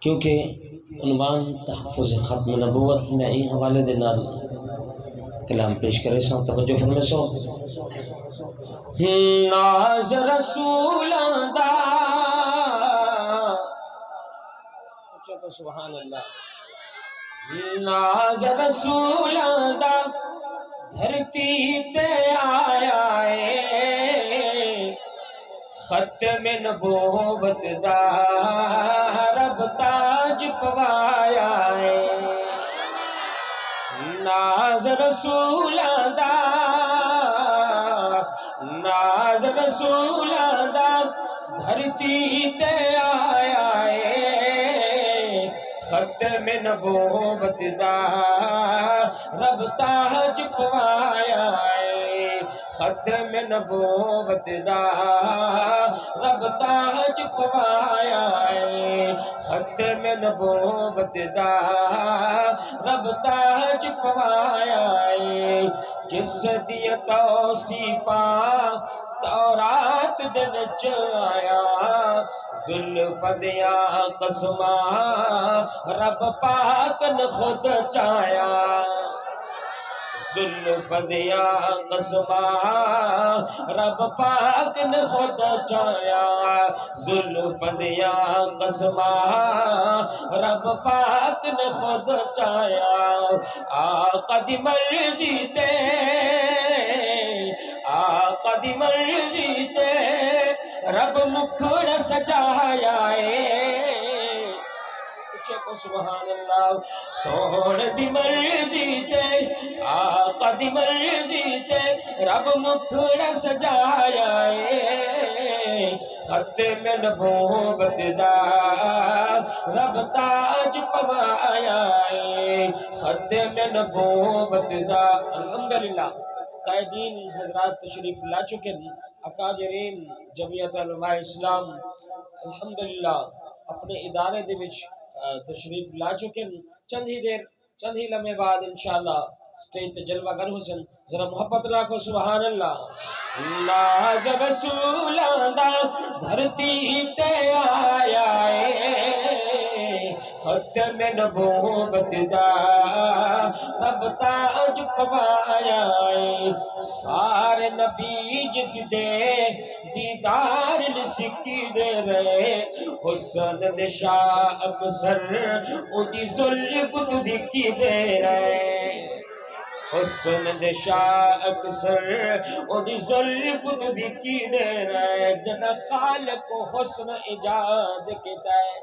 کیونکہ عنوان تحفظ ختم نبوت میں این حوالے دے نال کلام پیش کرے سا توجہ فرمے سو ناز رسولاں دا سبحان اللہ ناز رسولاں دا دھرتی تے آیا ہے ختم نبوت دا رب تاج پوایا ہے ناز رسولاں دا ناز رسولاں دا دھرتی تے آیا ہے ختم نبوت دا رب تاج پوایا ہے ختم نبوت دا رب تاج پوایا ہے ختم نبوت دا رب تاج پوایا ہے جس دی توصیفاں تورات دے وچ آیا زلف دیاں قسماں رب پاک نے خود چایا زلف دیاں قسماں رب پاک نے خود چایا زلف دیاں قسماں رب پاک نے خود چایا آقا دی مرضی تے آقا دی مرضی تے رب مکھڑ سجایا ہے کو سبحان اللہ سوڑ دی مرضی تے آقا دی مرضی تے رب مکھڑ سجایا ہے ختم نبوت دا رب تاج پوایا ہے ختم نبوت دا الحمدللہ قائدین حضرات تشریف لا چکے اکابرین جمعیت علماء اسلام الحمدللہ اپنے ادارے دے وچ تشریف لا چکے چند ہی لمحے بعد انشاءاللہ سٹیج تے جلوہ گر حسن ذرا محبت راکھو سبحان اللہ ناز رسولاں دا دھرتی تے آیا ہے ختم نبوت دا رب تاج پوایا ہے سارے نبی جس دے دیدار لسکی دے رہے حسن دے شاہ اکثر اُدی زلف دبکی دے رہے حسن دے شاہ اکثر اُدی زلف دبکی دے رہے جنا خالق حسن ایجاد کیتا ہے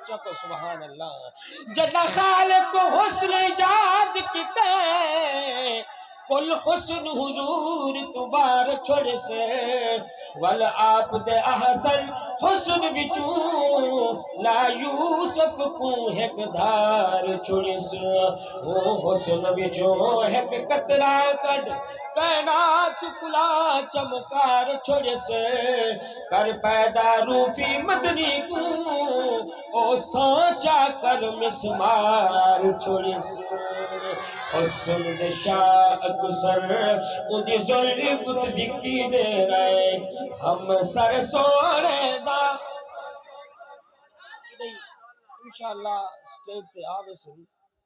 چکو سبحان اللہ جنا خالق حسن ایجاد کیتا ہے کل حسن حضور تبار چھوڑ سے ول آپ دے احسن حسن بچوں لا یوسف کو ایک دھار چھوڑ سے او حسن بچوں ایک قطرہ کد کائنات کلا چمکار چھوڑ سے کر پیدا روفی مدنی کو او سانچا کر مسمار چھوڑ سے حسن دے شاہ اکثر اُدی ظلف بکی دے رہے ہم سر سوڑے دا انشاءاللہ سٹیج تے آوے سن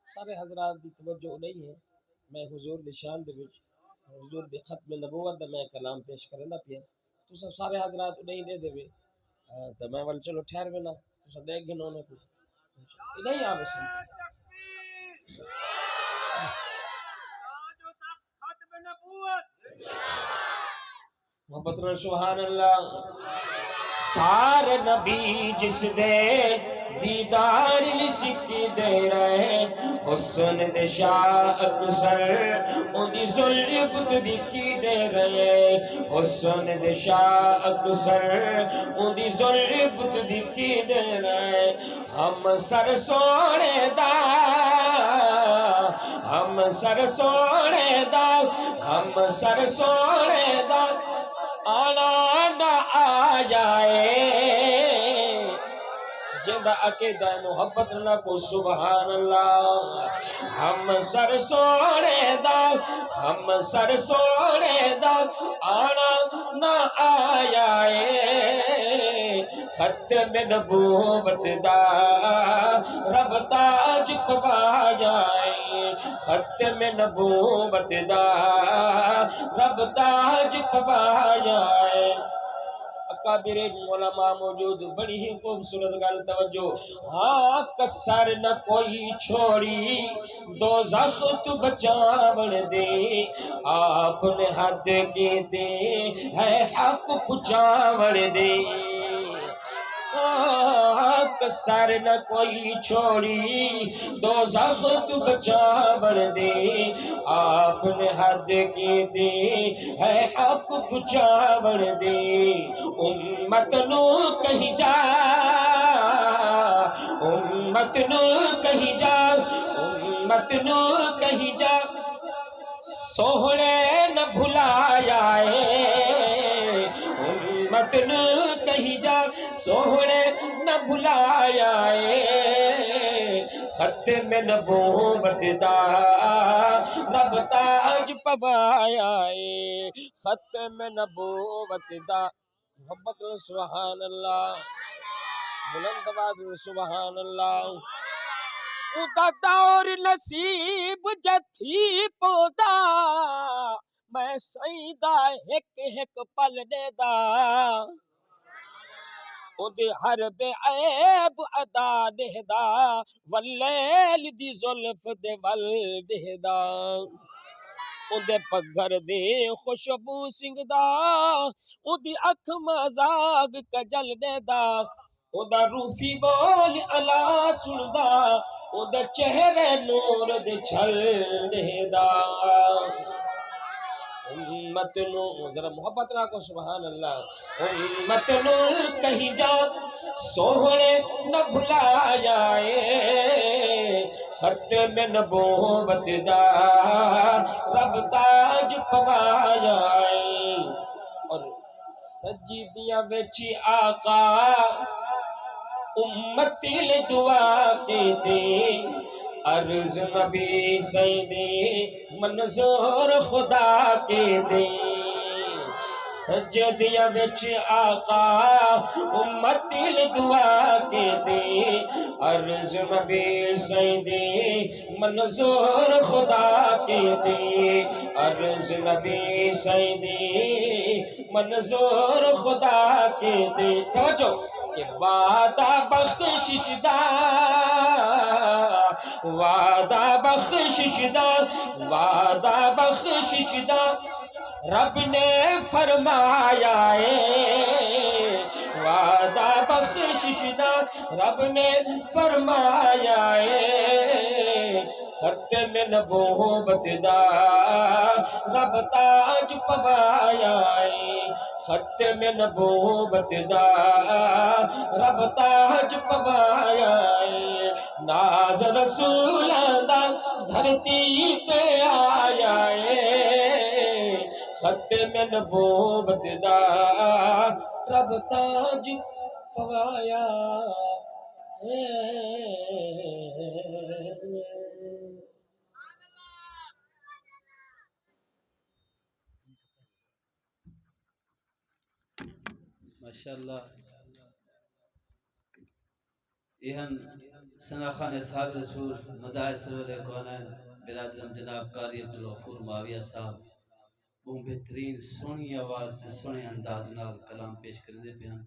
سارے حضرات دی توجہ نہیں ہے میں حضور دی شان دے وچ حضور دی ختم نبوت دا میں کلام پیش کرنا پیا تو سارے حضرات نہیں دے دے تو میں ول چلو ٹھہر بنا تو دیکھ گنوں نے کچھ نہیں آوے سن محبت رہا سبحان اللہ سارے نبی جس دے دیدار لسکی دے رہے حسن دے شاہ اکثر اُدی زلف دبکی دے رہے حسن دے شاہ اکثر اُدی زلف دبکی دے رہے ہم سر سوڑے دا ہم سر سوڑے دا ہم سر سوڑے دا آنا نہ آ جائے جندہ عقیدہ محبت نہ کو سبحان اللہ ہم سر سوڑے دا ہم سر سوڑے دا آنا نہ آیا ختم نبوت دا رب تاج پوایا ہے، ختم نبوت دا رب تاج پوایا ہے۔ اکابر علماء موجود، بڑی ہی خوبصورت گل توجہ، ہاں کسر نہ کوئی چھوڑی دوزخ تو بچاون دے، آپ نے حد کیتے ہے حق پہنچاون دے، کسر نہ کوئی چھوڑی دوزخ تو بچاون دے، آپ نے حد کیتے ہے حق پہنچاون دے، امت نو کہیں جا، امت نو کہیں جا، امت نو کہیں جا، سوہنے نہ بھلایا ہے، امت نو کہیں جا سوہنے نہ بھلایا ہے، ختم نبوت دا رب تاج پوایا ہے، ختم نبوت دا، محبت سبحان اللہ، بلند آواز سبحان اللہ۔ اُدا دور نصیب جتھی پودا، میں سائیں ہک ہک پل دے دا، اُدے ہر بے عیب ادا دے دا، واللیل دی زلف دے ول دے دا، اُدے پگھر دے خوشبو سنگدا، اُدی اکھ مزاگ کجل دے دا، اُدا روفی بول الا سندا، اُدا چہرے نور دے چھل دے دا، امت نو ذرا محبت رکھو سبحان اللہ، امت نو کہیں جا سوہنے نہ بھلایا ہے، ختم نبوت دا رب تاج پوایا ہے، اور سجدیاں وچ آقا امتی لے دعا کیتے، عرض نبی سیدی منظور خدا کے دے، سجدیاں وچ آقا امتی لے دعا کے دے، عرض نبی سیدی منظور خدا کے دے، عرض نبی سیدی منظور خدا کے دے، توجہ کہ وعدہ بخشش دا، وعدہ بخشش دا، وعدہ بخشش دا، رب نے فرمایا ہے، وعدہ بخشش دا رب نے فرمایا ہے، ختم نبوت دا رب تاج پوایا ہے، ختم نبوت دا رب تاج پوایا ہے، ناز رسولاں دا دھرتی تے آیا ہے، ختم نبوت دا رب تاج پوایا ہے۔ ماشاءاللہ یہن ثنا خان اصحاب رسول مداح سرور کونین برادرم جناب قاری عبدالغفور معاویہ صاحب وہ بہترین سونی آواز سے سونے انداز نال کلام پیش کر دے پہ ہیں۔